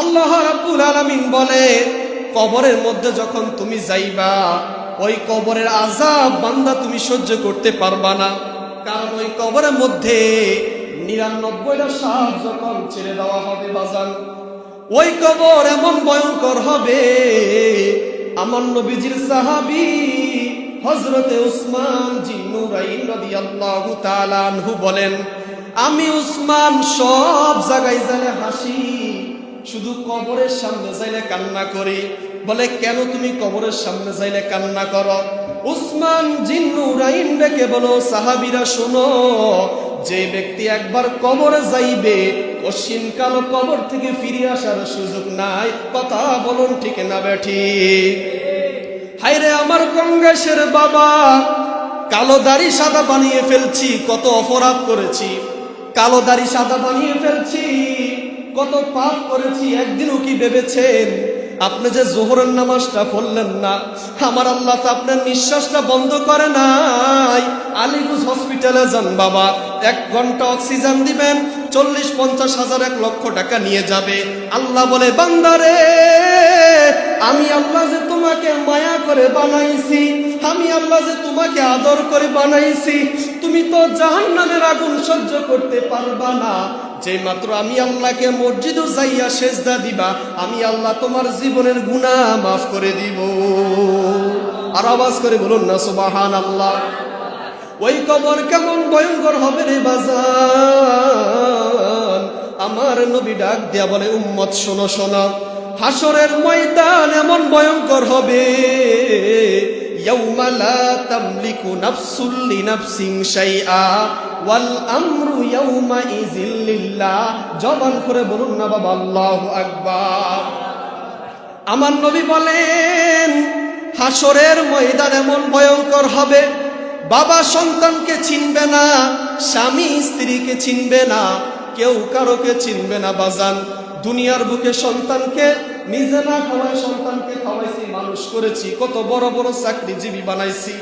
আল্লাহ রাব্বুল আলামিন বলে, কবরের মধ্যে যখন তুমি যাইবা, ওই কবরের আযাব বান্দা তুমি সহ্য করতে পারবা না। কারণ ওই কবরের মধ্যে 99টা সাপ যখন ছেড়ে দেওয়া হবে বাজান, ওই কবর এমন ভয়ঙ্কর হবে। আমার নবীজির সাহাবী হযরতে উসমান জিন্নুরাইন রাদিয়াল্লাহু তাআলা আনহু বলেন, আমি উসমান সব জায়গায় যাইলে হাসি, শুধু কবরের সামনে যাইলে কান্না করি। বলে, কেন তুমি কবরের সামনে যাইলে কান্না করো? উসমান জিন্নুরাইন ডেকে বলো, সাহাবীরা শোনো, যে ব্যক্তি একবার কবরে যাইবে, কশিনকাল কবর থেকে ফিরে আসার সুযোগ নাই। কথা বলুন ঠিক না বেঠিক? হায়রে আমার কংগ্রেসের বাবা, কালো দাড়ি সাদা বানিয়ে ফেলছি, কত অপরাধ করেছি। কালো দাড়ি সাদা বানিয়ে ফেলছি, কত পাপ করেছি। একদিনও কি ভেবেছেন আপনি যে যোহরের নামাজটা পড়লেন না, আমার আল্লাহ তো আপনার নিঃশ্বাসটা বন্ধ করে নাই। আলিগঞ্জ হসপিটালে যান বাবা, 1 ঘন্টা অক্সিজেন দিবেন, 40-50 হাজার 1 লক্ষ টাকা নিয়ে যাবে। আল্লাহ বলে, বান্দারে, আমি আল্লাহ যে তোমাকে মায়া করে বানাইছি, আমি আল্লাহ যে তোমাকে আদর করে বানাইছি, তুমি তো জাহান্নামের আগুন সহ্য করতে পারবা না। যে মাত্র আমি আল্লাহকে মসজিদে যাইয়া সেজদা দিবা, আমি আল্লাহ তোমার জীবনের গুনাহ মাফ করে দিব। আর আওয়াজ করে বলুন না সুবহানাল্লাহ। ওই কবর কেমন ভয়ঙ্কর হবে রে বাজান। আমার নবী ডাক দিয়া বলে, উম্মত শোনো শোনো, হাসরের ময়দান এমন ভয়ঙ্কর হবে, ইয়াউমা লা তামলিকু নাফসুল লিনাফসিন শাইআ ওয়াল আমরু ইয়াউমা ইযিল লিল্লাহ। জবান করে বলুন না বাবা, আল্লাহু আকবার। আমার নবী বলেন, হাসরের ময়দান এমন ভয়ঙ্কর হবে, বাবা সন্তানকে চিনবে না, স্বামী স্ত্রীকে চিনবে না, কেউ কারোকে চিনবে না বাজান। দুনিয়ার বুকে সন্তানকে নিজে না খাওয়ায় সন্তানকে খাওয়াইছি, মানুষ করেছি, কত বড় বড় চাকরিজীবী বানাইছি।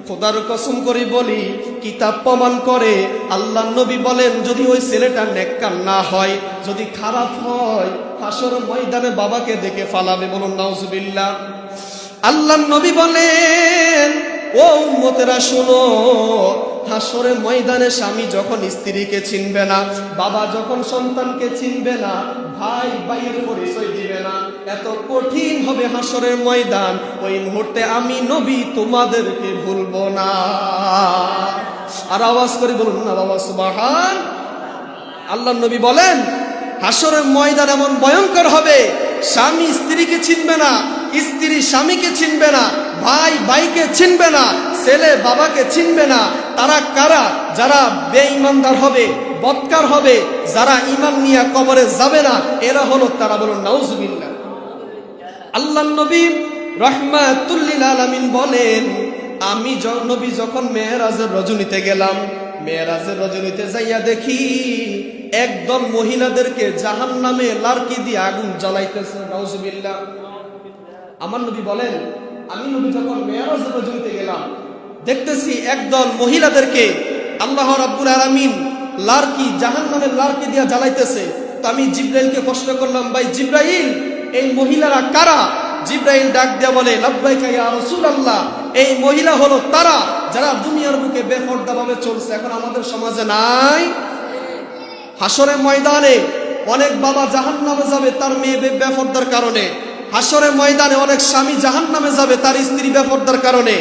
খোদার কসম করে বলি, কিতাব প্রমাণ করে, আল্লাহ নবী বলেন, যদি ওই ছেলেটা নেককার না হয়, যদি খারাপ হয়, হাসর ময়দানে বাবাকে দেখে ফালাবে। বলুন নাউজুবিল্লাহ। আল্লাহ নবী বলেন, ও উম্মতেরা শোনো, হাসরে ময়দানে স্বামী যখন স্ত্রীকে চিনবে না, বাবা যখন সন্তানকে চিনবে না, ভাই ভাইয়ের পরিচয় দিবে না, এত কঠিন হবে হাসরের ময়দান। ওই মুহূর্তে আমি নবী তোমাদেরকে ভুলবো না। আর আওয়াজ করে বলুন না বাবা সুবহান। আল্লাহ নবী বলেন, হাসরের ময়দান এমন ভয়ঙ্কর হবে, স্বামী স্ত্রীকে চিনবে না, স্ত্রী স্বামীকে চিনবে না, ভাই ভাইকে চিনবে না, ছেলে বাবাকে চিনবে না। তারা কারা? যারা বেঈমানদার হবে, বদকার হবে, যারা ঈমান নিয়ে কবরে যাবে না, এরা হলো তারা। বলুন নাউজুবিল্লাহ। আল্লাহ নবী রাহমাতুল লিল আলামিন বলেন, আমি নবী যখন মেরাজের রজনীতে গেলাম, মেরাজের রজনীতে যাইয়া দেখি একদল মহিলাদেরকে জাহান্নামে লার্কি দিয়ে আগুন জ্বালাইতেছে। নাউজুবিল্লাহ। আমার নবী বলেন, আমি নবী যখন মেরাজের রজনীতে গেলাম, দেখতেছি একদল মহিলাদেরকে আল্লাহ রাব্বুল আলামিন লার্কি, জাহান্নামের লার্কি দিয়ে জ্বালাইতেছে। তো আমি জিব্রাইলকে প্রশ্ন করলাম, ভাই জিব্রাইল, এই মহিলারা কারা? জিব্রাইল ডাক দিয়া বলে, লাব্বাইকা ইয়া রাসূলুল্লাহ, এই মহিলা হলো তারা যারা দুনিয়ার বুকে বেপরদাভাবে চলছে, এখন আমাদের সমাজে নাই। হাসরের ময়দানে অনেক বাবা জাহান্নামে যাবে তার মেয়ে বেপরদার কারণে। হাসরের ময়দানে অনেক স্বামী জাহান্নামে যাবে তার স্ত্রী বেপরদার কারণে।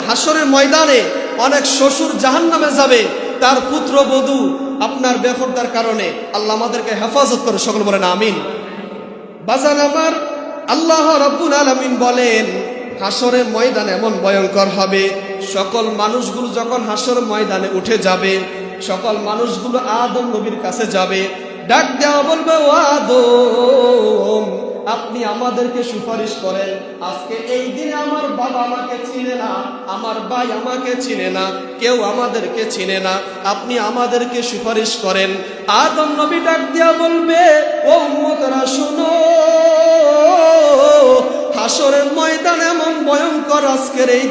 হাসরের ময়দানে অনেক শ্বশুর জাহান্নামে যাবে তার পুত্রবধূ আপনার বেপরদার কারণে। আল্লাহ আমাদেরকে হেফাজত করে, সকল বলেন আমিন। বাজান আমার, আল্লাহ রাব্বুল আলামিন বলেন, হাসরের ময়দান এমন ভয়ঙ্কর হবে, সকল মানুষগুলো যখন হাসর ময়দানে উঠে যাবে, সকল মানুষগুলো আদম নবীর কাছে যাবে, ডাক দেওয়া বলবে, ও আদম, আপনি আমাদেরকে সুপারিশ করেন। আজকে এই দিনে আমার বাবা আমাকে চিনে না, আমার ভাই আমাকে চিনে না, কেউ আমাদেরকে চিনে না, আপনি আমাদেরকে সুপারিশ করেন। আদম নবী ডাক দেওয়া বলবে, ও উম্মতরা শুনো, হাসরের ময়দান এমন ভয়ঙ্কর আজকের এই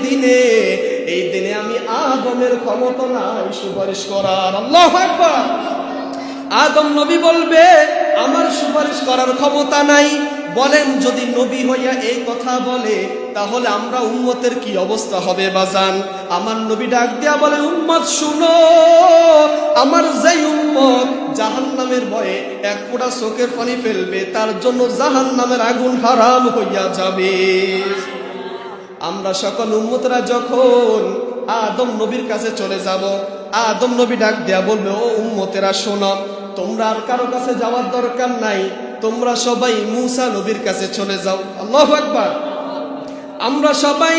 দিনে আমি আদমের ক্ষমতা নাই সুপারিশ করার। আল্লাহু আকবার। আদম নবী বলবে, আমার সুপারিশ করার ক্ষমতা নাই। বলেন যদি নবী হইয়া এই কথা বলে তাহলে আমরা উম্মতের কি অবস্থা হবে বাজান? আমার নবী ডাক দিয়া বলে, উম্মত শুনো, আমার যেই উম্মত জাহান্নামের ভয়ে এক ফোঁটা চোখের পানি ফেলবে তার জন্য জাহান্নামের আগুন হারাম হইয়া যাবে। আমরা সকল উম্মতরা যখন আদম নবীর কাছে চলে যাব, আদম নবী ডাক দিয়া বলবে, ও উম্মতেরা শোনো, তোমরা আর কারো কাছে যাওয়ার দরকার নাই, তোমরা সবাই মূসা নবীর কাছে চলে যাও। আল্লাহু আকবার। আমরা সবাই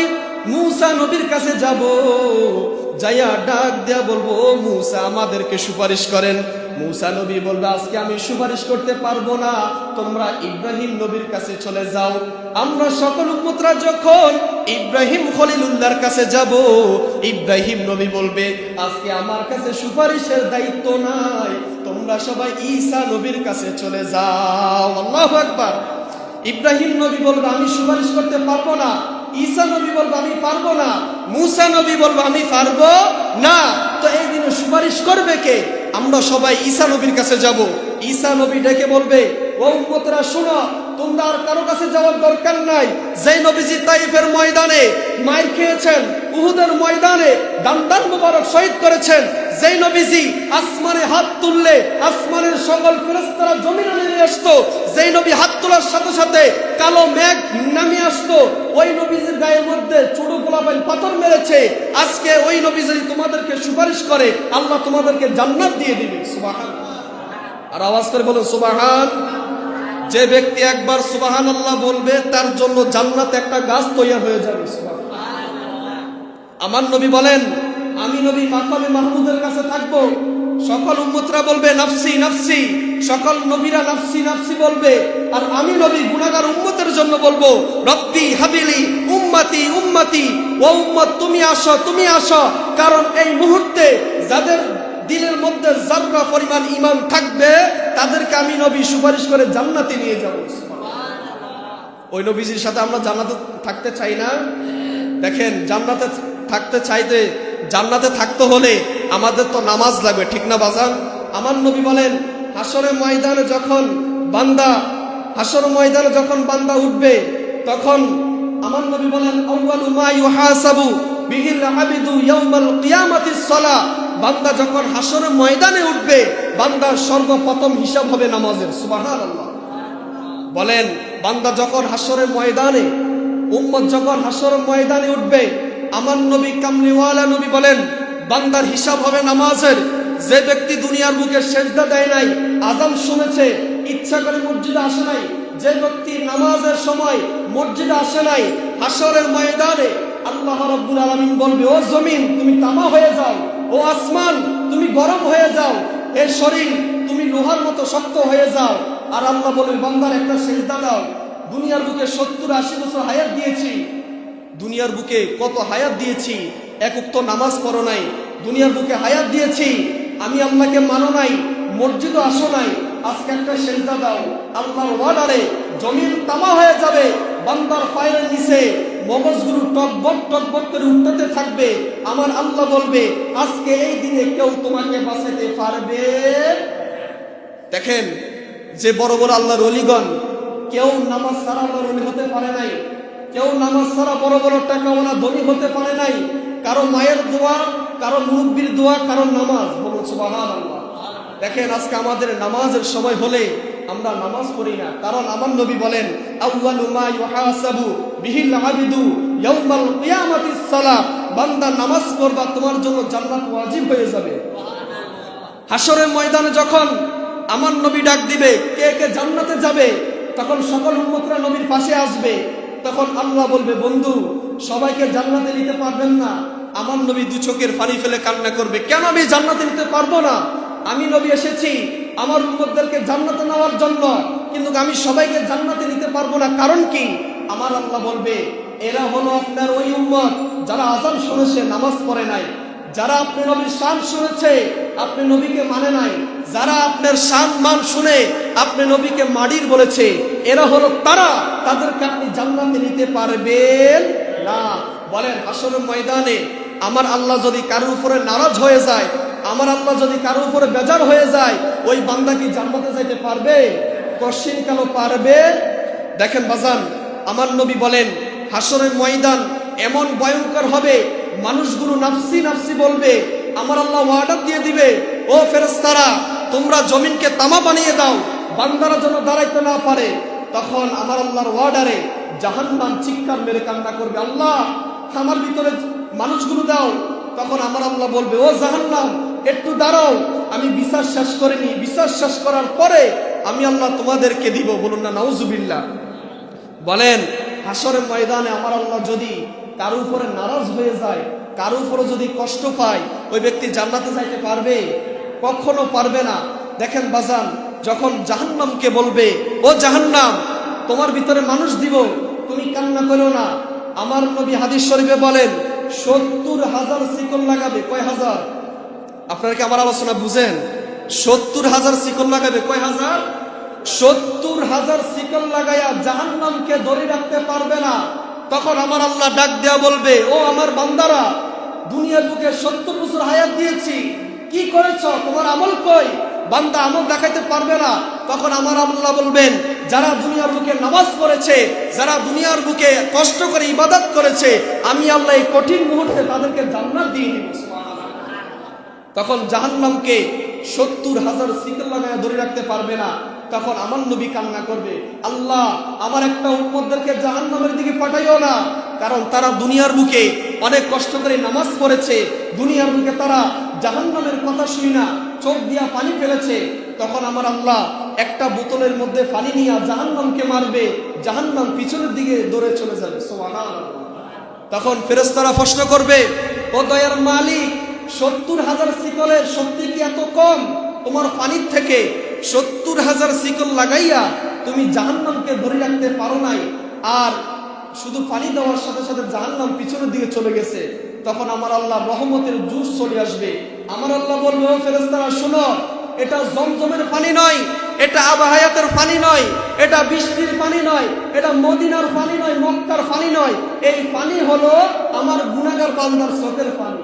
মূসা নবীর কাছে যাব, যাইয়া ডাক দেয়া বলবো, ও মূসা আমাদেরকে সুপারিশ করেন। মূসা নবী বলবে, আজকে আমি সুপারিশ করতে পারবো না, তোমরা ইব্রাহিম নবীর কাছে চলে যাও। আমরা সকল উম্মতরা যখন ইব্রাহিম খলিলুল্লাহর কাছে যাব, ইব্রাহিম নবী বলবে, আজকে আমার কাছে সুপারিশের দায়িত্ব নাই, তোমরা সবাই ঈসা নবীর কাছে চলে যাও। আল্লাহু আকবার। ইব্রাহিম নবী বলবে, আমি সুপারিশ করতে পারবো না। ঈসা নবী বলবে, আমি পারবো না। মূসা নবী বলবে, আমি পারবো না। তো এই দিনে সুপারিশ করবে কে? আমরা সবাই ঈসা নবীর কাছে যাব। ঈসা নবী ডেকে বলবে, ও উম্মতরা শোনো, তোমরা আর কারো কাছে যাওয়ার দরকার নাই। যেই নবীজি তাইফের ময়দানে মাইর খেয়েছেন, উহুদের ময়দানে দান্দান মুবারক শহীদ করেছেন, যেই নবীজি আসমানে হাত তুললে আসমানের সকল ফেরেশতারা জমিনে নেমে আসতো, যেই নবী হাত তোলার সাথে সাথে কালো মেঘ নামে আসতো, ওই নবীজির গায়ের মধ্যে চুড়ু গোলাপের পাথর মেরেছে। আজকে ওই নবী যদি তোমাদেরকে সুপারিশ করে, আল্লাহ তোমাদেরকে জান্নাত দিয়ে দিবে। সুবহানাল্লাহ। আর আওয়াজ করে বলুন সুবহান। যে ব্যক্তি একবার সুবহানাল্লাহ বলবে তার জন্য জান্নাত একটা গাছ তৈরি হয়ে যাবে। সুবহানাল্লাহ। আমার নবী বলেন, আমি নবী মাকামে মাহমুদের কাছে থাকবো, সকল উম্মতরা বলবে নাফসি নাফসি, সকল নবীরা নাফসি নাফসি বলবে, আর আমি নবী গুনাহগার উম্মতের জন্য বলবো, রব্বি হাবিলি উম্মতি উম্মতি, ও উম্মত তুমি আসো তুমি আসো। কারণ এই মুহূর্তে যাদের দিলের মধ্যে যাররা পরিমাণ ঈমান থাকবে তাদেরকে আমি নবী সুপারিশ করে জান্নাতে নিয়ে যাব। সুবহানাল্লাহ। ওই নবীজির সাথে আমরা জান্নাতে থাকতে চাই না? দেখেন, জান্নাতে থাকতে চাইতে, জান্নাতে থাকতে হলে আমাদের তো নামাজ লাগবে, ঠিক না বাজান? আমার নবী বলেন, হাসরের ময়দানে যখন বান্দা উঠবে, তখন আমার নবী বলেন, আউয়ালু মা ইউহাসাবু বিহিল আবিদু ইয়াউমাল কিয়ামাতিস সালাহ। বান্দা যখন হাসরের ময়দানে উঠবে, বান্দার সর্বপ্রথম হিসাব হবে নামাজের। সুবহানাল্লাহ। বলেন, বান্দা যখন হাসরের ময়দানে, উম্মত যখন হাসরের ময়দানে উঠবে, আমার নবী কামলিওয়ালা নবী বলেন, বান্দার হিসাব হবে নামাজের। যে ব্যক্তি দুনিয়ার বুকে সেজদা দেয় নাই, আযান শুনেছে, ইচ্ছা করে মসজিদে আসে নাই, যে ব্যক্তি নামাজের সময় মসজিদে আসে নাই, হাসরের ময়দানে আল্লাহ রাব্বুল আলামিন বলবে, ও জমিন তুমি তামা হয়ে যাও, ও আসমান তুমি গরম হয়ে যাও, এ শরীর তুমি লোহার মতো শক্ত হয়ে যাও। আর আল্লাহ বলবে, বান্দার একটা সেজদা দাও। দুনিয়ার বুকে 70-80 বছর হায়াত দিয়েছি, দুনিয়ার বুকে কত হায়াত দিয়েছি, এক ওয়াক্ত নামাজ পড়ো নাই, দুনিয়ার বুকে হায়াত দিয়েছি, আমি আল্লাহকে মানো নাই, মসজিদে আসো নাই, আজকে একটা সেজদা দাও। আল্লাহর ওয়ার্ডারে জমিন তামা হয়ে যাবে, বান্দার পায়ের নিচে মগজগুলো টকবক করে উঠতে থাকবে। আমার আল্লাহ বলবে, আজকে এই দিনে কেউ তোমাকে বাঁচাতে পারবে? দেখেন, যে বড় বড় আল্লাহর ওলিগণ, কেউ নামাজ ছাড়া আল্লাহর ওলি হতে পারে নাই, কেউ নামাজ ছাড়া বড় বড় টাকাওয়ালা ধনী হতে পারে নাই। কারো মায়ের দোয়া, কারো মুরব্বির দোয়া, কারো নামাজ। বলুন সুবহানাল্লাহ। দেখেন, আজকে আমাদের নামাজের সময় হলে আমরা নামাজ পড়ি না। কারণ আমার নবী বলেন, আউয়ালু মা ইউহাসাবু বিহিল আবিদু ইয়াউমাল কিয়ামাতিস সালাহ। বান্দা নামাজ পড়বা, তোমার জন্য জান্নাত ওয়াজিব হয়ে যাবে। হাসরের ময়দানে যখন আমার নবী ডাক দিবে, কে কে জান্নাতে যাবে, তখন সকল উম্মতরা নবীর পাশে আসবে। তখন আল্লাহ বলবে, বন্ধু সবাইকে জান্নাতে নিতে পারবেন না। আমার নবী দু চোখের পানি ফেলে কান্না করবে, কেন আমি জান্নাতে নিতে পারবো না? আমি নবী এসেছি আমার উম্মতদেরকে জান্নাতে নেওয়ার জন্য, কিন্তু আমি সবাইকে জান্নাতে নিতে পারবো না। কারণ কি? আমার আল্লাহ বলবে, এরা হলো আপনার ওই উম্মত যারা আযান শুনেছে, নামাজ পড়ে নাই, যারা আপনি নবীর শান শুনেছে, আপনি নবীকে মানে নাই, যারা আপনার শান মান শুনে আপনি নবীকে মাটির বলেছে, এরা হলো তারা, তাদেরকে আপনি জান্নাতে নিতে পারবেন না। বলেন, হাসরের ময়দানে আমার আল্লাহ যদি কারোর উপরে নারাজ হয়ে যায়, আমার আল্লাহ যদি কারো উপরে বেজার হয়ে যায়, ওই বান্দা কি জান্নাতে যাইতে পারবে? কশিন কেন পারবে? দেখেন বাজান, আমার নবী বলেন হাসরের ময়দান এমন ভয়ঙ্কর হবে, মানুষগুলো নাফসি নাফসি বলবে। আমার আল্লাহ ওয়াদা দিয়ে দিবে, ও ফেরেশতারা তোমরা জমিনকে তামা বানিয়ে দাও, বান্দারা যেন দাঁড়াইতে না পারে। তখন আমার আল্লাহর ওয়ার্ডারে জাহান্নাম চিৎকার মেরে কান্না করবে, আল্লাহ আমার ভিতরে মানুষগুলো দাও। তখন আমার আল্লাহ বলবে, ও জাহান্নাম একটু দাঁড়াও, আমি বিচার শেষ করিনি, বিচার শেষ করার পরে আমি আল্লাহ তোমাদেরকে দিব। বলুন না নাউজুবিল্লাহ। বলেন হাসরের ময়দানে আমার আল্লাহ যদি কারো উপরে নারাজ হয়ে যায়, কারো উপরে যদি কষ্ট পায়, ওই ব্যক্তি জান্নাতে যাইতে পারবে? কখনো পারবে না। দেখেন বাজান, যখন জাহান্নামকে বলবে, ও জাহান্নাম তোমার ভিতরে মানুষ দিব, তুমি কান্না করো না। আমার নবী হাদিস শরীফে বলেন 70,000 শিকল লাগাবে। কয় হাজার? আপনারা কি আমার আলোচনা বুঝেন? 70,000 শিকল লাগাবে। কয় হাজার? 70,000 শিকল লাগাইয়া জাহান্নামকে ধরে রাখতে পারবে না। তখন আমার আল্লাহ ডাক দেয়া বলবে, ও আমার বান্দারা, দুনিয়ার বুকে 70 বছর হায়াত দিয়েছি, কি করেছ? তোমার আমল কই? বান্দা আমল দেখাইতে পারবে না। তখন আমার আল্লাহ বলবেন, যারা দুনিয়ার বুকে নামাজ পড়েছে, যারা দুনিয়ার বুকে কষ্ট করে ইবাদত করেছে, আমি আল্লাহ এই কঠিন মুহূর্তে তাদেরকে জান্নাত দিয়ে দিব। তখন জাহান্নামকে 70,000 শিকল লাগায় ধরে রাখতে পারবে না। তখন আমার নবী কান্না করবে, আল্লাহ আমার একটা উম্মতদেরকে জাহান্নামের দিকে পাঠাইও না, কারণ তারা দুনিয়ার বুকে অনেক কষ্ট করে নামাজ পড়েছে, দুনিয়ার বুকে তারা জাহান্নামের কথা শুই না চোখ দিয়া পানি ফেলেছে। তখন আমার আল্লাহ একটা বোতলের মধ্যে পানি নিয়ে জাহান্নামকে মারবে, জাহান্নাম পিছনের দিকে দৌড়ে চলে যাবে। সুবহানাল্লাহ। তখন ফেরেশতারা প্রশ্ন করবে, ও দয়ার মালিক, 70,000 শিকলের শক্তি কি এত কম তোমার পানির থেকে? 70,000 শিকল লাগাইয়া তুমি জাহান্নামকে ধরে রাখতে পারো নাই, আর শুধু পানি দেওয়ার সাথে সাথে জাহান্নাম পিছনের দিকে চলে গেছে। তখন আমার আল্লাহ রহমতের জুস চলে আসবে। আমার আল্লাহ বলবে, ও ফেরেশতারা শোনো, এটা জমজমের পানি নয়, এটা আবাহায়াতের পানি নয়, এটা বৃষ্টির পানি নয়, এটা মদিনার পানি নয়, মক্কার পানি নয়, এই পানি হলো আমার গুনাহগার বান্দার চোখের পানি।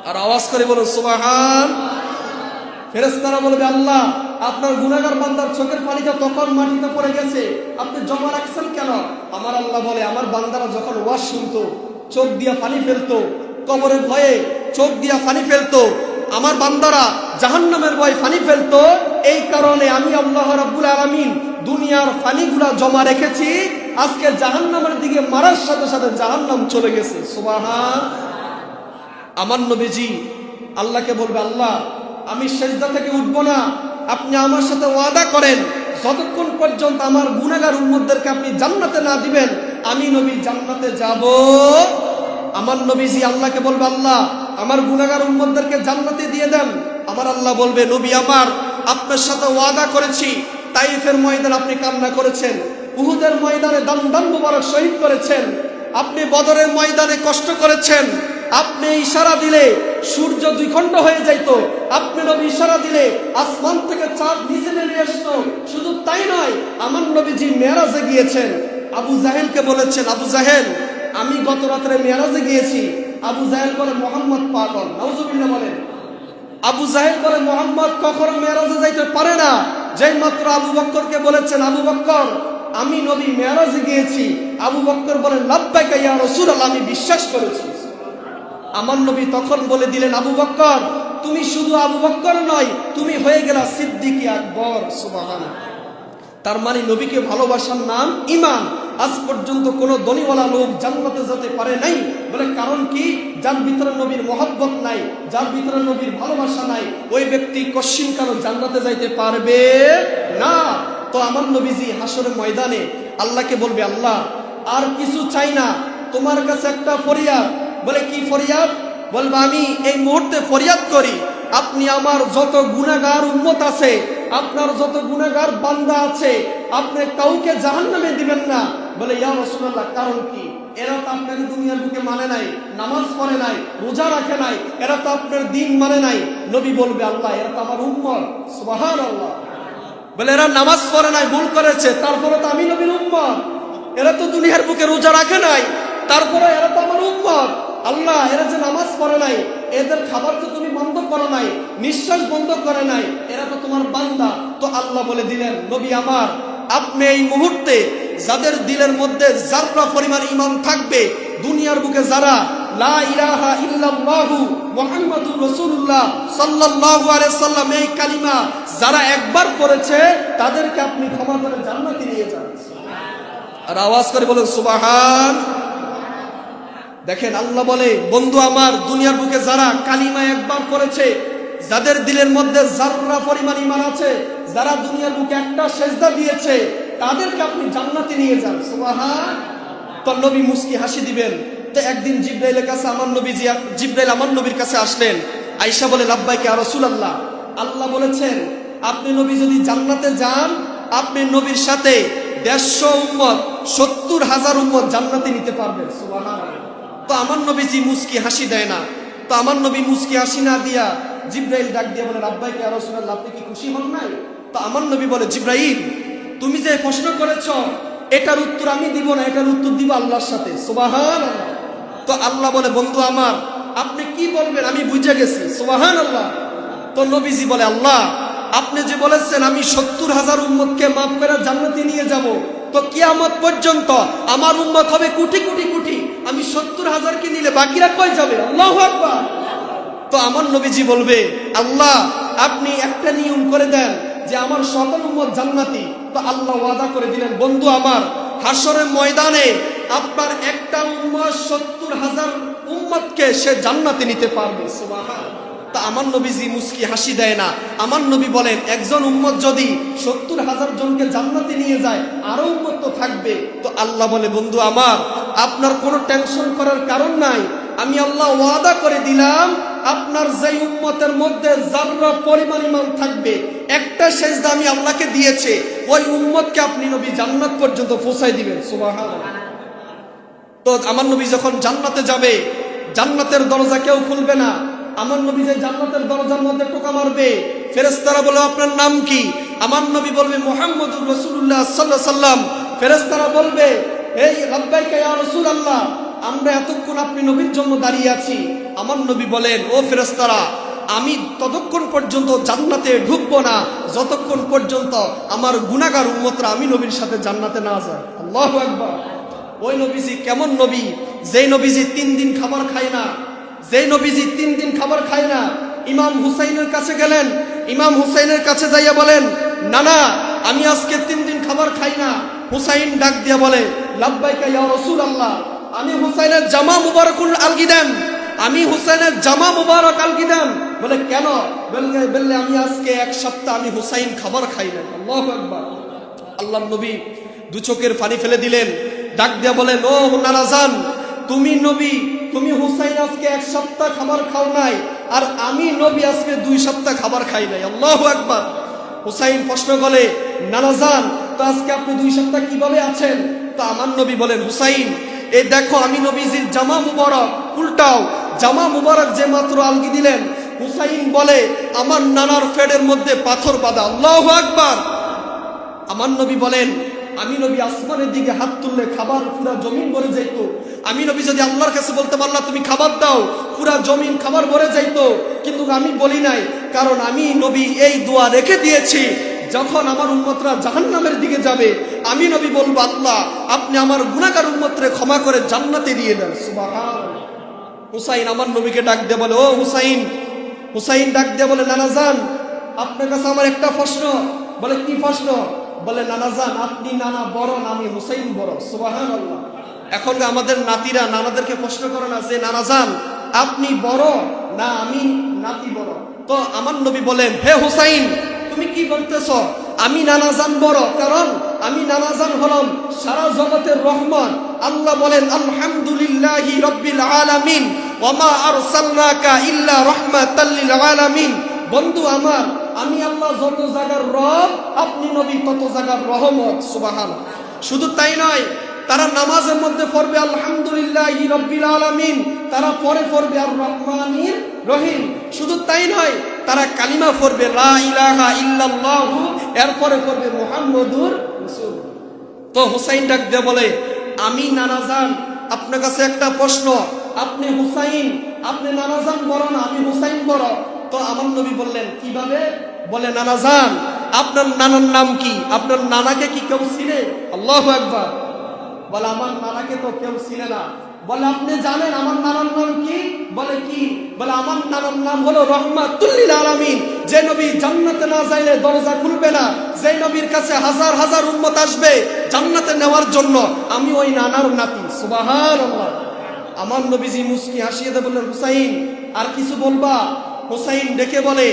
আর আওয়াজ করে বলুন সুবহান। ফেরেশতারা বলবে, আল্লাহ আপনার গুনাহগার বান্দার চোখের পানিটা তখন মাটিতে পড়ে গেছে, আপনি জমা রাখছেন কেন? আমার আল্লাহ বলে, আমার বান্দারা যখন ওয়াজ শুনতো চোখ দিয়া পানি ফেলতো, কবরের ভয়ে চোখ দিয়া পানি ফেলতো, আমার বান্দারা জাহান্নামের ভয়ে পানি ফেলতো, এই কারণে আমি আল্লাহ রাব্বুল আলামিন দুনিয়ার পানিগুলা জমা রেখেছি, আজকে জাহান্নামের দিকে মারার সাথে সাথে জাহান্নাম চলে গেছে। সুবহান। আমার নবীজি আল্লাহকে বলবে, আল্লাহ আমি সেজদা থেকে উঠব না, আপনি আমার সাথে ওয়াদা করেন যতক্ষণ পর্যন্ত আমার গুনাহগার উম্মতদেরকে আপনি জান্নাতে না দিবেন, আমি নবী জান্নাতে যাব। আমার নবীজি আল্লাহকে বলবে, আল্লাহ আমার গুনাহগার উম্মতদেরকে জান্নাতে দিয়ে দেন। আমার আল্লাহ বলবে, নবী আমার আপনার সাথে ওয়াদা করেছি, তাইফের ময়দানে আপনি কান্না করেছেন, উহুদের ময়দানে দাম মুবারক শহীদ করেছেন, আপনি বদরের ময়দানে কষ্ট করেছেন, আপনি ইশারা দিলে সূর্য 2 খণ্ড হয়ে যাইত, আপনি নবী ইশারা দিলে আসমান থেকে চাঁদ নিচে নেমে আসতো। শুধু তাই নয়, আমার নবীজি মেরাজে গিয়েছেন, আবু জাহেলকে বলেছেন, আবু জাহেল আমি গত রাত্রে মেরাজে গিয়েছি। আবু জাহেল বলে, মুহাম্মদ পাগল। নাউজুবিল্লাহ বলেন। আবু জাহেল বলে, মুহাম্মদ কখনো মেরাজে যাইতে পারে না। যেই মাত্র আবু বকরকে বলেছেন, আবু বকর আমি নবী মেরাজে গিয়েছি, আবু বকর বলেন, লাব্বাইকা ইয়া রাসূলুল্লাহ, আমি বিশ্বাস করেছি। আমার নবী তখন বলে দিলেন, আবু বকর তুমি শুধু আবু বকর নয়, তুমি হয়ে গেলা সিদ্দিক আকবর। সুবহানাল্লাহ। তার মানে নবীকে ভালোবাসার নাম ঈমান। আজ পর্যন্ত কোন দনিওয়ালা লোক জান্নাতে যেতে পারে নাই। বলে কারণ কি? যার ভিতরে নবীর মহব্বত নাই, যার ভিতরে নবীর ভালোবাসা নাই, ওই ব্যক্তি কশিন কারো জান্নাতে যাইতে পারবে না। তো আমার নবীজি হাসরের ময়দানে আল্লাহকে বলবে, আল্লাহ আর কিছু চাই না, তোমার কাছে একটা ফরিয়াদ। বলে কি ফরিয়াদ? বলবে আমি এই মুহূর্তে ফরিয়াদ করি, আপনি আমার যত গুনাহগার উম্মত আছে, আপনার যত গুনাহগার বান্দা আছে, আপনি কাউকে জাহান্নামে দিবেন না। বলে ইয়া রাসূলুল্লাহ কারণ কি? এরা তো আপনাকে দুনিয়ার বুকে মানে নাই, নামাজ পড়ে নাই, রোজা রাখে নাই, এরা তো আপনার দিন মানে নাই। নবী বলবে, আল্লাহ এরা তো আমার উম্মত। সুবহানাল্লাহ। বলে এরা নামাজ পড়ে নাই, ভুল করেছে, তারপরে তো আমি নবীর উম্মত। এরা তো দুনিয়ার বুকে রোজা রাখে নাই, তারপরে এরা তো আমার উম্মত। আল্লাহ এরা যে নামাজ পড়ে নাই, এদের খাবার তো তুমি বন্ধ করো নাই, নিঃশ্বাস বন্ধ করে নাই, এরা তো তোমার বান্দা। তো আল্লাহ বলে দিলেন, নবী আমার, আপনি এই মুহূর্তে যাদের দিলের মধ্যে যাররা পরিমাণ ঈমান থাকবে, দুনিয়ার বুকে যারা লা ইলাহা ইল্লাল্লাহু মুহাম্মাদুর রাসূলুল্লাহ সাল্লাল্লাহু আলাইহি সাল্লাম এই কালিমা যারা একবার পড়েছে, তাদেরকে আপনি ক্ষমা করে জান্নাতে নিয়ে যান। আর আওয়াজ করে বলেন সুবহান। দেখেন আল্লাহ বলে, বন্ধু আমার, দুনিয়ার বুকে যারা কালিমা একবার পড়েছে, যাদের দিলের মধ্যে যাররা পরিমাণ ঈমান আছে, যারা দুনিয়ার বুকে একটা সেজদা দিয়েছে, তাদেরকে আপনি জান্নাতে নিয়ে যান। সুবহান। তো নবী মুস্কি হাসি দিবেন। তো একদিন জিবরাইলের কাছে জিবরাইল আমার নবীর কাছে আসলেন। আয়েশা বলে, লাব্বাইকা ইয়া রাসূলুল্লাহ, আল্লাহ বলেছেন আপনি নবী যদি জান্নাতে যান, আপনি নবীর সাথে 150 উম্মত, 70,000 উম্মত জান্নাতে নিতে পারবেন। সুবহানাল্লাহ। তো আমার নবীজি মুস্কি হাসি দেয় না। তো আমার নবী মুস্কি হাসি না দিয়া জিবরাইল ডাক দিয়ে বলে, লাব্বাইকা ইয়া রাসূলুল্লাহ, আপনি কি খুশি হন নাই? তো আমার নবী বলে, জিবরাইল, তুমি যে প্রশ্ন করেছো এটার উত্তর আমি দিব না, এটার উত্তর দিব আল্লাহর সাথে। সুবহানাল্লাহ। তো আল্লাহ বলে, বন্ধু আমার, আপনি কি বলবেন আমি বুঝে গেছি। সুবহানাল্লাহ। তো নবীজি বলে, আল্লাহ, আপনি যে বলেছেন আমি 70,000 উম্মতকে মাফ করে জান্নাতে নিয়ে যাব, তো কিয়ামত পর্যন্ত আমার উম্মত হবে কোটি কোটি কোটি, আমি 70,000 কে নিলে বাকিরা কই যাবে? আল্লাহু আকবার। তো আমার নবীজি বলবে, আল্লাহ, আপনি একটা নিয়ম করে দেন যে আমার সকল উম্মত জান্নাতি। তো আল্লাহ ওয়াদা করে দিলেন, বন্ধু আমার, হাশরের ময়দানে আপনার একটা উম্মত 70,000 উম্মতকে সে জান্নাতে নিতে পারবে। সুবহানাল্লাহ। তা আমার নবীজি মুস্কি হাসি দেয় না। আমার নবী বলেন, একজন উম্মত যদি 70,000 জনকে জান্নাতে নিয়ে যায়, আরো উম্মত তো থাকবে। তো আল্লাহ বলে, বন্ধু আমার, আপনার কোনো টেনশন করার কারণ নাই। আমি আল্লাহ ওয়াদা করে দিলাম, আপনার যেই উম্মতের মধ্যে যাররা পরিমাণ ঈমান থাকবে, একটা সেজদা আমি আল্লাহকে দিয়েছে, ওই উম্মতকে আপনি নবী জান্নাত পর্যন্ত পৌঁছায় দিবেন। সুবহানাল্লাহ। তো আমার নবী যখন জান্নাতে যাবে, জান্নাতের দরজা কেউ খুলবে না। আমার নবী যে জান্নাতের দরজার মধ্যে টোকা মারবে, ফেরেশতারা বলে, আপনার নাম কি? আমার নবী বলবে, মুহাম্মাদুর রাসূলুল্লাহ সাল্লাল্লাহু আলাইহি সাল্লাম। ফেরেশতারা বলবে, এই লাব্বাইকা ইয়া রাসূলুল্লাহ, আমরা এতক্ষণ আপনি নবীর জন্য দাঁড়িয়ে আছি। আমার নবী বলেন, ও ফেরেশতারা, আমি ততক্ষণ পর্যন্ত জান্নাতে ঢুকবো না যতক্ষণ পর্যন্ত আমার গুনাহগার উম্মতরা আমি নবীর সাথে জান্নাতে না যায়। আল্লাহু আকবার। ওই নবীজি কেমন নবী, যেই নবীজি 3 দিন খাবার খায় না, যেই নবীজি 3 দিন খাবার খায় না। ইমাম হুসাইনের কাছে গেলেন, ইমাম হুসাইনের কাছে যাইয়া বলেন, না না, আমি আজকে 3 দিন খাবার খাই না। হুসাইন ডাক দিয়া বলে, লাব্বাইকা ইয়া রাসূলুল্লাহ, আমি হুসাইনের জামা মুবারকুল আলগি দেন, আমি হুসাইনের জামা মুবারক আলগি দেন। বলে, কেন? বললে, আমি আজকে 1 সপ্তাহ আমি হুসাইন খাবার খাই না। আল্লাহু আকবার। আল্লাহর নবী 2 চোখের পানি ফেলে দিলেন, ডাক দিয়া বলেন, ও নানাজান, তুমি নবী, তুমি হুসাইন আজকে 1 সপ্তাহ খাবার খাও নাই, আর আমি নবী আজকে 2 সপ্তাহ খাবার খাই নাই। আল্লাহু আকবার। হুসাইন প্রশ্ন করে, নানাজান, তো আজকে আপনি 2 সপ্তাহ কিভাবে আছেন? তো আমার নবী বলেন, হুসাইন, এই দেখো আমি নবীজির জামা মুবারক, উল্টাও জামা মুবারক যে মাত্র আলগি দিলেন। হুসাইন বলে, আমার নানার ফেডের মধ্যে পাথর বাঁধা। আল্লাহু আকবার। আমার নবী বলেন, আমি নবী আসমানের দিকে হাত তুললে খাবার পুরা জমিন ভরে যাইত। আমি নবী যদি আল্লাহর কাছে বলতাম, আল্লাহ তুমি খাবার দাও, পুরা জমিন খাবার ভরে যাইত। কিন্তু আমি বলি নাই, কারণ আমি নবী এই দোয়া রেখে দিয়েছি, যখন আমার উম্মতরা জাহান্নামের দিকে যাবে, আমি নবী বলবো, আল্লাহ আপনি আমার গুনাহগার উম্মতরে ক্ষমা করে জান্নাতে দিয়ে দেন। সুবহানাল্লাহ। হুসাইন আমার নবীকে ডাক দিয়ে বলে, ও হুসাইন। হুসাইন ডাক দিয়ে বলে, নানাজান, আপনার কাছে আমার একটা প্রশ্ন। বলে, কি প্রশ্ন? বলে, নানাজান, আপনি নানা বড় না আমি হুসাইন বড়? সুবহানাল্লাহ। এখন আমাদের নাতিরা নানাদেরকে প্রশ্ন করে না যে, নানাজান আপনি বড় না আমি নাতি বড়? তো আমার নবী বলেন, হে হুসাইন, তুমি কি বলতেছ? আমি নানাজান বড়, কারণ আমি নানাজান হলাম সারা জগতের রহমান। আল্লাহ বলেন, আলহামদুলিল্লাহি রাব্বিল আলামিন ওয়া মা আরসালনাকা ইল্লা রাহমাতাল লিল আলামিন। বন্ধু আমার, আমি আল্লাহ যত জায়গার রব, আপনি নবী তত জায়গার রহমত। সুবহানাল্লাহ। শুধু তাই নয়, তারা নামাজের মধ্যে পড়বে আলহামদুলিল্লাহি রাব্বিল আলামিন, তারা পরে পড়বে আর রহমানির রহিম। শুধু তাই নয়, তারা কালিমা পড়বে লা ইলাহা ইল্লাল্লাহু, এরপরে পড়বে মুহাম্মাদুর রাসূলুল্লাহ। তো হুসাইন ডাক দিয়ে বলে, আমি নানাজান, আপনার কাছে একটা প্রশ্ন। আপনি হুসাইন আপনি নানাজান বড় না, আমি হুসাইন বড়। তো আমার নবী বললেন কিভাবে? বলে নানাজান আপনার নানার নাম কি? আপনার নানাকে কি কেউ চিনে? আল্লাহু আকবার। বলে আমার নানাকে তো কেউ চিনে না। বলে আপনি জানেন আমার নানার নাম কি? বলে কি? বলে আমার নানার নাম হলো রহমাতুল লিল আলামিন। যে নবী জান্নাতে না যাইলে দরজা খুলবে না, যে নবীর কাছে হাজার হাজার উম্মত আসবে জান্নাতে নেওয়ার জন্য, আমি ওই নানার নাতি। সুবহানাল্লাহ। আমার নবীজি মুস্কি হাসিয়ে দিয়ে বললেন হুসাইন আর কিছু বলবা? হুসাইন ডেকে বলে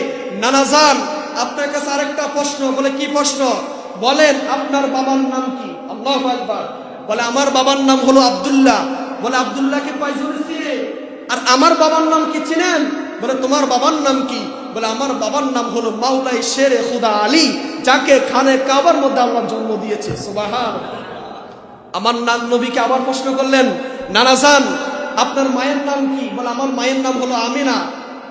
নানাজান আপনার কাছে আরেকটা প্রশ্ন। বলে কি প্রশ্ন? বলেন আপনার বাবার নাম কি? আল্লাহু আকবার। বলে আমার বাবার নাম হলো আব্দুল্লাহ। বলে আব্দুল্লাহকে পাইজুরি চিনে? আর আমার বাবার নাম কি চিনেন? বলে তোমার বাবার নাম কি? বলে আমার বাবার নাম হলো মাওলাই শেরে খুদা আলী, যাকে খানে কাবার মধ্যে আল্লাহ জন্ম দিয়েছে। সুবহানাল্লাহ। আমার নাম নবীকে আবার প্রশ্ন করলেন নানাজান আপনার মায়ের নাম কি? বলে আমার মায়ের নাম হলো আমিনা।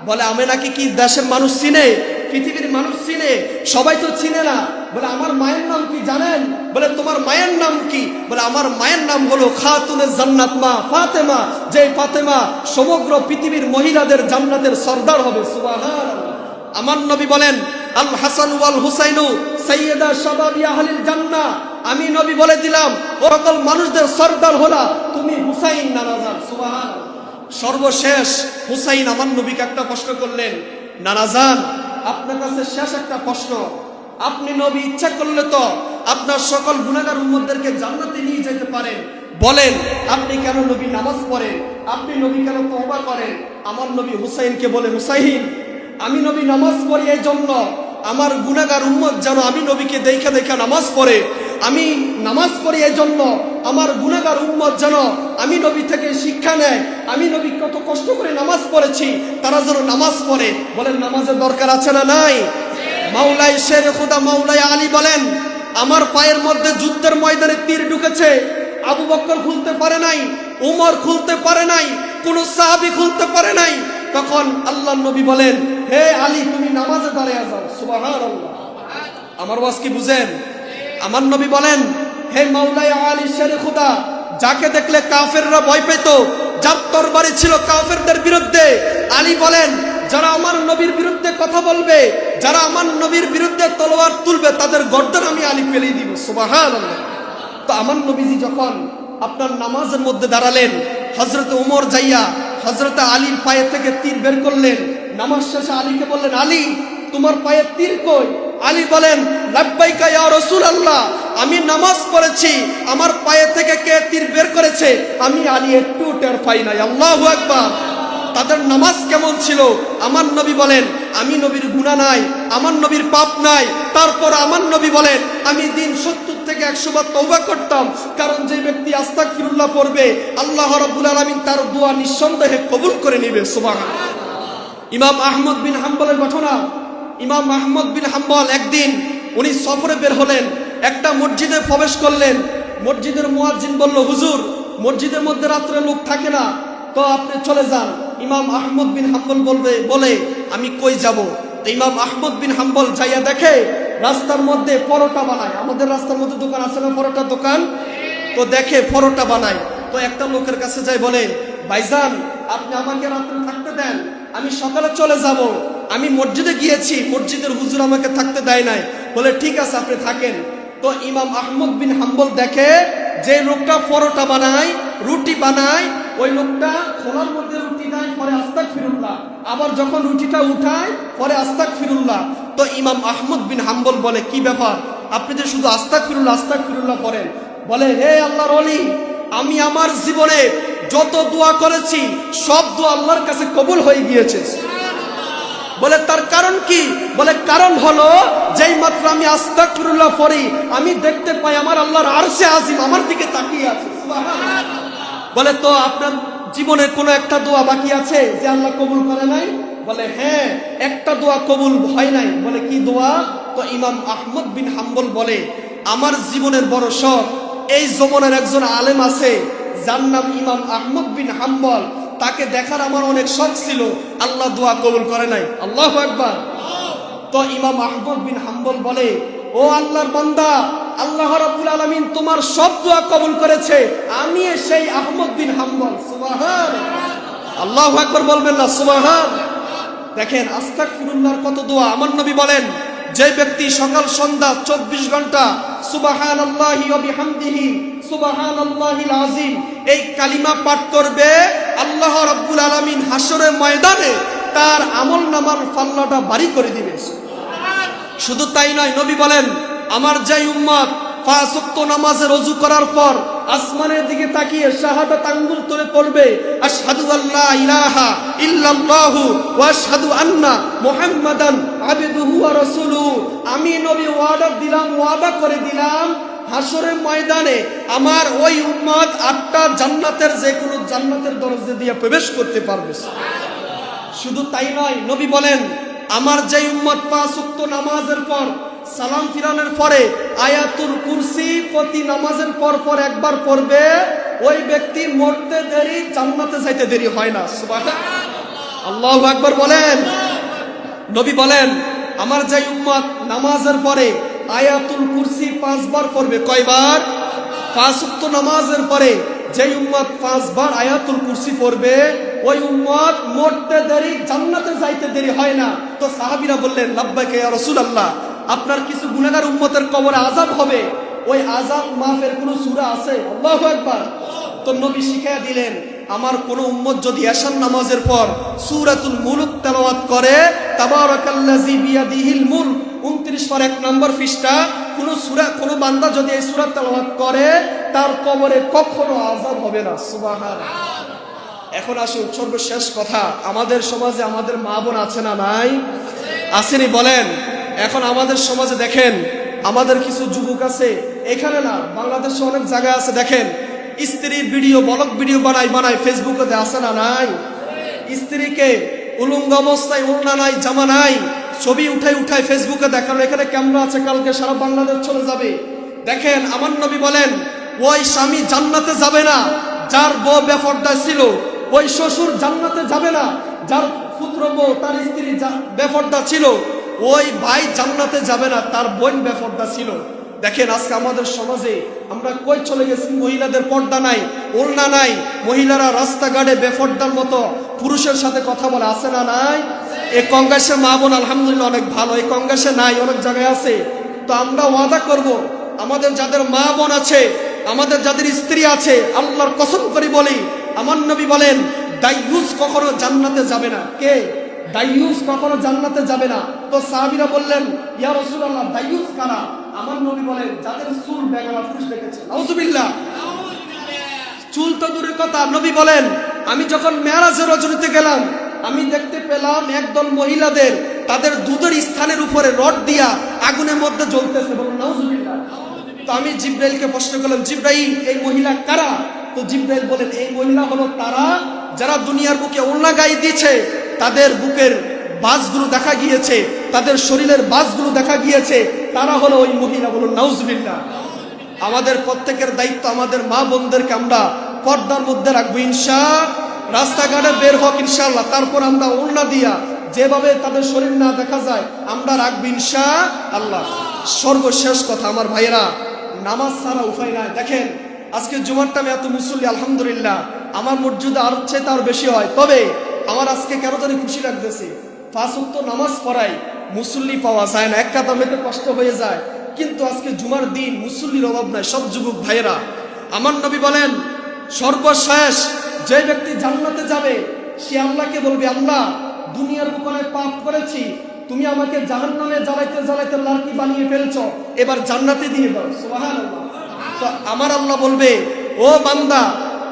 বলে আমিনাকে কি দেশের মানুষ চিনে? পৃথিবীর মানুষ চিনে? সবাই তো চিনে না। বলে আমার মায়ের নাম কি জানেন? বলে তোমার মায়ের নাম কি? বলে আমার মায়ের নাম হলো খাতুনে জান্নাত মা ফাতেমা, যে ফাতেমা সমগ্র পৃথিবীর মহিলাদের জান্নাতের সর্দার হবে। সুবহানাল্লাহ। আমার নবী বলেন আল হাসান ওয়াল হুসাইনু সাইয়্যিদা শাবাবি আহলিল জান্নাহ। আমি নবী বলে দিলাম ও সকল মানুষদের সর্দার হলা তুমি হুসাইন নানাজান। সুবহানাল্লাহ। সর্বশেষ হুসাইন আমার নবীকে একটা প্রশ্ন করলেন নানাজান আপনার কাছে শেষ একটা প্রশ্ন। আপনি নবী ইচ্ছা করলে তো আপনার সকল গুনাহগার উম্মতদেরকে জান্নাতে নিয়ে যেতে পারেন। বলেন আপনি কেন নবী নামাজ পড়েন? আপনি নবী কেন তওবা করেন? আমার নবী হুসাইনকে বলে হুসাইন আমি নবী নামাজ পড়ি এই জন্য আমার গুনাহগার উম্মত যেন আমি নবীকে দেখা দেখা নামাজ পড়ে। আমি নামাজ পড়ি এই জন্য আমার গুনাহগার উম্মত যেন আমি নবী থেকে শিক্ষা নেয়। আমি নবী কত কষ্ট করে নামাজ পড়েছি, তারা যেন নামাজ পড়ে। বলেন নামাজের দরকার আছে না নাই? মাওলাই শেরে খুদা মাওলাই আলী বলেন আমার পায়ের মধ্যে যুদ্ধের ময়দানে তীর ঢুকেছে, আবু বকর খুলতে পারে নাই, উমর খুলতে পারে নাই, কোন সাহাবী খুলতে পারে নাই। তখন আল্লাহর নবী বলেন হে আলী তুমি নামাজে দাঁড়িয়ে যাও। সুবহানাল্লাহ। আমার ওয়াজ কি বুঝেন? আমার নবী বলেন হে মাওলাই আলী শেরে খুদা, যাকে দেখলে কাফেররা ভয় পেত, যার তরবারি ছিল কাফেরদের বিরুদ্ধে, আলী বলেন যারা আমার নবীর বিরুদ্ধে কথা বলবে, যারা আমার নবীর বিরুদ্ধে তলোয়ার তুলবে, তাদের গর্দান আমি আলী ফেলে দিব। সুবহানাল্লাহ। তো আমার নবীজি যখন আপনার নামাজের মধ্যে দাঁড়ালেন, হযরত ওমর যাইয়া হযরত আলীর পায়ে থেকে তীর বের করলেন। নামাজ শেষে আলীকে বললেন আলী তোমার পায়ে তীর কই? আলী বলেন লাব্বাইকা ইয়া রাসূলুল্লাহ, আমি নামাজ পড়েছি, আমার পায়ে থেকে কে তীর বের করেছে আমি আলী একটু টের পাই নাই। আল্লাহু আকবার। তাদের নামাজ কেমন ছিল? আমার নবী বলেন আমি নবীর গুনাহ নাই, আমার নবীর পাপ নাই, তারপর আমার নবী বলেন আমি দিন 70 থেকে 100 বার তওবা করতাম, কারণ যে ব্যক্তি আস্তাগফিরুল্লাহ পড়বে আল্লাহ রাব্বুল আলামিন তার দোয়া নিঃসন্দেহে কবুল করে নেবে। সুবহানাল্লাহ। ইমাম আহমদ বিন হাম্বলের ঘটনা। ইমাম আহমদ বিন হাম্বল একদিন উনি সফরে বের হলেন, একটা মসজিদে প্রবেশ করলেন। মসজিদের মুয়াজ্জিন বলল হুজুর মসজিদের মধ্যে রাত্রে লোক থাকে না, তো আপনি চলে যান। ইমাম আহমদ বিন হাম্বল বলে আমি কই যাব? তো ইমাম আহমদ বিন হাম্বল যাইয়া দেখে রাস্তার মধ্যে পরোটা বানায়। আমাদের রাস্তার মধ্যে দোকান আছে না পরোটার দোকান? তো দেখে পরোটা বানায়। তো একটা লোকের কাছে যায় বলে ভাইজান আপনি আমাকে রাত্রে থাকতে দেন, আমি সকালে চলে যাব। আমি মসজিদে গিয়েছি, মসজিদের হুজুর আমাকে থাকতে দেয় নাই। বলে ঠিক আছে আপনি থাকেন। তো ইমাম আহমদ বিন হাম্বল দেখে যে লোকটা পরোটা বানায়, রুটি বানায়, ওই লোকটা খোলার মধ্যে রুটি দেয়, পরে আস্তাগফিরুল্লাহ, আবার যখন রুটিটা উঠায় পরে আস্তাগফিরুল্লাহ। তো ইমাম আহমদ বিন হাম্বল বলে কি ব্যাপার আপনি যে শুধু আস্তাগফিরুল্লাহ আস্তাগফিরুল্লাহ পড়েন? বলে হে আল্লাহর ওলি, আমি আমার জীবনে যত দোয়া করেছি সব দোয়া আল্লাহর কাছে কবুল হয়ে গিয়েছে। বলে তার কারণ কি? বলে কারণ হলো যেই মাত্র আমি আস্তাগফিরুল্লাহ পড়ি আমি দেখতে পাই আমার আল্লাহর আরশে আজিম আমার দিকে তাকিয়ে আছে। সুবহানাল্লাহ। বলে তো আপনার জীবনে কোনো একটা দোয়া বাকি আছে যে আল্লাহ কবুল করে নাই? বলে হ্যাঁ একটা দোয়া কবুল হয় নাই। বলে কি দোয়া? তো ইমাম আহমদ বিন হাম্বল বলে আমার জীবনের বড় শখ, এই জমানার একজন আলেম আছে যার নাম ইমাম আহমদ বিন হাম্বল, তাকে দেখার আমার অনেক শখ ছিল, আল্লাহ দোয়া কবুল করে নাই। আল্লাহু আকবার। তো ইমাম আহমদ বিন হাম্বল বলে ও আল্লাহর বান্দা, আল্লাহ রাব্বুল আলামিন তোমার সব দোয়া কবুল করেছে, আমি সেই আহমদ বিন হাম্বল। সুবহানাল্লাহ। আল্লাহু আকবার বলবেন না সুবহান। দেখেন আস্তাগফিরুল্লাহর কত দোয়া। আমার নবী বলেন, যে ব্যক্তি সকাল সন্ধ্যা 24 ঘন্টা সুবহানাল্লাহি ওয়া বিহামদিহি সুবহানাল্লাহিল আযীম এই কালিমা পাঠ করবে, আল্লাহ রাব্বুল আলামিন হাসরের ময়দানে তার আমলনামার পাল্লাটা ভারী করে দিবে। শুধু তাই নয়, নবী বলেন, আমার যে উম্মত 5 ওয়াক্ত নামাজের ওযু করার পর আসমানের দিকে তাকিয়ে শাহাদাত আঙ্গুল তুলে পড়বে, আশহাদু আল্লা ইলাহা ইল্লাল্লাহু ওয়া আশহাদু আন্না মুহাম্মাদান আবদুহু ওয়া রাসূলুহু, আমি নবী ওয়াদা করে দিলাম হাসরের ময়দানে আমার ওই উম্মত 8টা জান্নাতের যে কোনো জান্নাতের দরজা দিয়ে প্রবেশ করতে পারবে। শুধু তাই নয়, নবী বলেন, আমার যে উম্মত 5 ওয়াক্ত নামাজের পর সালাম ফিরানোর পরে আয়াতুল কুরসি প্রতি নামাজের পর একবার পড়বে, ওই ব্যক্তি মরতে দেরি জান্নাতে যাইতে দেরি হয় না। সুবহানাল্লাহ, আল্লাহু আকবার বলেন। নবী বলেন, আমার যে উম্মত নামাজের পরে আয়াতুল কুরসি 5 বার পড়বে, কয়বার? 5 ওয়াক্ত নামাজের পরে যে উম্মত 5 বার আয়াতুল কুরসি পড়বে, ওই উম্মত মরতে দেরি জান্নাতে যাইতে দেরি হয় না। তো সাহাবীরা বললেন, লাব্বাইকা ইয়া রাসূলুল্লাহ, আপনার কিছু গুনাহগার উম্মতের কবরে আযাব হবে, ওই আযাব মাফের কোনো সূরা আছে? আল্লাহু আকবার। তো নবী শিখিয়ে দিলেন, আমার কোন উম্মত যদি এশার নামাজের পর সূরাতুল মুলক তেলাওয়াত করে, তাবারাকাল্লাযী বিয়াদিহিল মুলক 29 পর 1 নম্বর পৃষ্ঠা, কোন বান্দা যদি এই সূরা তেলাওয়াত করে, তার কবরে কখনো আযাব হবে না। সুবহানাল্লাহ। এখন আসুন সর্বশেষ কথা, আমাদের সমাজে আমাদের মা বোন আছে না নাই? আসেনি বলেন? এখন আমাদের সমাজে দেখেন, আমাদের কিছু যুবক আছে, এখানে না বাংলাদেশে অনেক জায়গায় আছে, দেখেন স্ত্রীর ভিডিও ব্লগ ভিডিও বানায় ফেসবুকে দেয়, আছে না নাই? স্ত্রীকে উলঙ্গ অবস্থায়, ওড়না নাই, জামা নাই, ছবি উঠাই ফেসবুকে দেখানো, এখানে ক্যামেরা আছে, কালকে সারা বাংলাদেশ চলে যাবে। দেখেন আমার নবী বলেন, ওই স্বামী জান্নাতে যাবে না যার বউ বেপরদা ছিল, ওই শ্বশুর জান্নাতে যাবে না যার পুত্র বউ তার স্ত্রী বেপরদা ছিল, ওই ভাই জান্নাতে যাবে না তার বোন বেপরদা ছিল। দেখেন আজকে আমাদের সমাজে আমরা কই চলে গেছি, মহিলাদের পর্দা নাই, ওড়না নাই, মহিলারা রাস্তাঘাটে বেপরদার মতো পুরুষের সাথে কথা বলে, আছে না নাই? এই কংগ্রেসে মা বোন আলহামদুলিল্লাহ অনেক ভালো, এই কংগ্রেসে নাই, অনেক জায়গায় আছে। তো আমরা ওয়াদা করব, আমাদের যাদের মা বোন আছে, আমাদের যাদের স্ত্রী আছে, আল্লাহর কসম করে বলি, আমার নবী বলেন, দাইয়ুস কখনো জান্নাতে যাবে না। কে? দাইয়ুস কখনো জান্নাতে যাবে না। তো সাহাবীরা বললেন, ইয়া রাসূলুল্লাহ, দাইয়ুস কারা? আমার নবী বলেন, যাদের চুল বেগালা পুরুষ দেখেছে। নাউজুবিল্লাহ। চুল তো দূরের কথা, নবী বলেন, আমি যখন মেরাজের রজনীতে গেলাম, আমি দেখতে পেলাম একদল মহিলাদের তাদের দুধের স্থানের উপরে রড দিয়া আগুনের মধ্যে জ্বলতেছে। বলুন নাউজুবিল্লাহ। তো আমি জিব্রাইলকে প্রশ্ন করলাম, জিব্রাইল, এই মহিলা কারা? তো জিব্রাইল বলেন, এই মহিলা হলো তারা যারা দুনিয়ার বুকে ওড়না গায়ে দিয়েছে, তাদের বুকের বাজগুলো দেখা গিয়েছে, তাদের শরীরের বাজগুলো দেখা গিয়েছে, তারা হলো ওই মহিলা। বলুন নাউজুবিল্লাহ। আমাদের প্রত্যেকের দায়িত্ব, আমাদের মা বোনদেরকে আমরা পর্দার মধ্যে রাখবো ইনশাআল্লাহ। রাস্তাঘাটে বের হোক ইনশাআল্লাহ, তারপর আমরা ওড়না দিয়া যেভাবে তাদের শরীর না দেখা যায় আমরা রাখবো ইনশাআল্লাহ। সর্বশেষ কথা আমার ভাইয়েরা, নামাজ ছাড়া উপায় নাই। দেখেন আজকে জুমার টাইমে এত মুসল্লি, আলহামদুলিল্লাহ আমার মসজিদে আর চেয়ে তার বেশি হয়, তবে আমার আজকে কেন জানি খুশি লাগতেছে। 5 ওয়াক্ত নামাজ পড়াই, মুসল্লি পাওয়া যায় না, এক কাতামেতে কষ্ট হয়ে যায়, কিন্তু আজকে জুমার দিন মুসল্লির অভাব নাই। সব যুবক ভাইয়েরা, আমার নবী বলেন, সর্বশেষ যে ব্যক্তি জান্নাতে যাবে সে আল্লাহকে বলবে, আল্লাহ দুনিয়ার বুকে পাপ করেছি, তুমি আমাকে জাহান্নামে জ্বালাইতে লাকি বানিয়ে ফেলছো, এবার জান্নাতে দিয়ে দাও। সুবহানাল্লাহ। তো আমার আল্লাহ বলবে, ও বান্দা,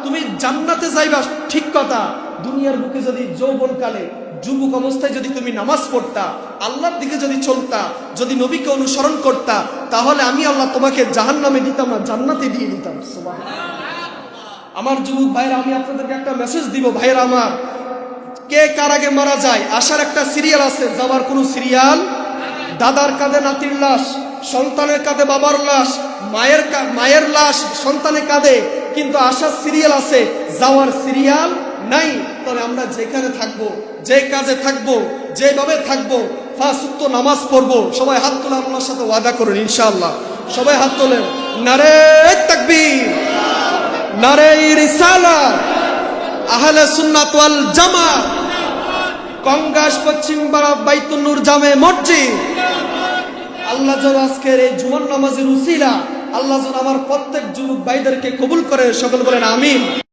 তুমি জান্নাতে যাইবা ঠিক কথা, দুনিয়ার বুকে যদি যৌবনকালে যুবক অবস্থায় যদি তুমি নামাজ পড়তা, আল্লাহর দিকে যদি চলতা, যদি নবীকে অনুসরণ করতা, তাহলে আমি আল্লাহ তোমাকে জাহান্নামে দিতাম না, জান্নাতে দিয়ে দিতাম। সুবহানাল্লাহ। আমার যুবক ভাইরা, আমি আপনাদেরকে একটা মেসেজ দিব, ভাইরা আমার, কে কার আগে মারা যায় আসার একটা সিরিয়াল আছে, যাওয়ার কোনো সিরিয়াল। দাদার কাঁধে নাতির লাশ, সন্তানের কাঁধে বাবার লাশ, মায়ের লাশ সন্তানের কাঁধে, কিন্তু আসার সিরিয়াল আছে, যাওয়ার সিরিয়াল নাই। তবে আমরা যেখানে থাকবো, যে কাজে থাকবো, যেভাবে থাকবো, 5 ওয়াক্ত নামাজ পড়বো। সবাই হাত তোলে, আল্লাহর সাথে ওয়াদা করুন ইনশাআল্লাহ। সবাই হাত তোলেন। নারে তাকবীর, নারে রিসালাত, আহলে সুন্নাত ওয়াল জামাত, কংগ্রেস পশ্চিম পাড়া বাইতুন নূর জামে মসজিদ। আল্লাহ যেন আজকের এই জুমার নামাজের উসিলা আল্লাহ যেন আমার প্রত্যেক যুবক ভাইদেরকে কবুল করে, সকল বলেন আমিন।